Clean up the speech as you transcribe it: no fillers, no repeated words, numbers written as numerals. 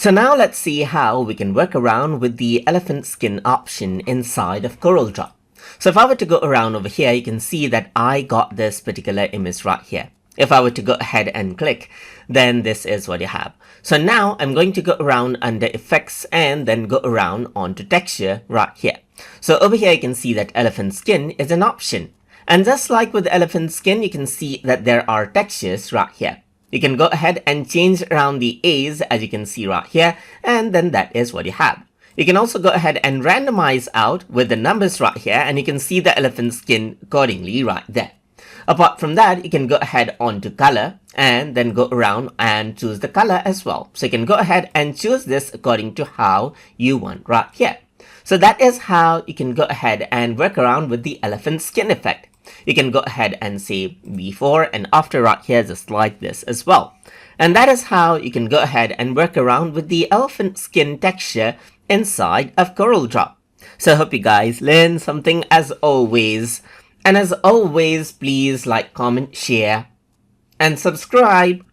So now let's see how we can work around with the elephant skin option inside of Corel Draw. So if I were to go around over here, you can see that I got this particular image right here. If I were to go ahead and click, then this is what you have. So now I'm going to go around under effects and then go around onto texture right here. So over here you can see that elephant skin is an option. And just like with elephant skin, you can see that there are textures right here. You can go ahead and change around the A's as you can see right here, and then that is what you have. You can also go ahead and randomize out with the numbers right here, and you can see the elephant skin accordingly right there. Apart from that, you can go ahead onto color and then go around and choose the color as well. So you can go ahead and choose this according to how you want right here. So that is how you can go ahead and work around with the elephant skin effect. You can go ahead and say before and after right here just like this as well. And that is how you can go ahead and work around with the elephant skin texture inside of Corel Draw. So I hope you guys learned something as always. And as always, please like, comment, share, and subscribe.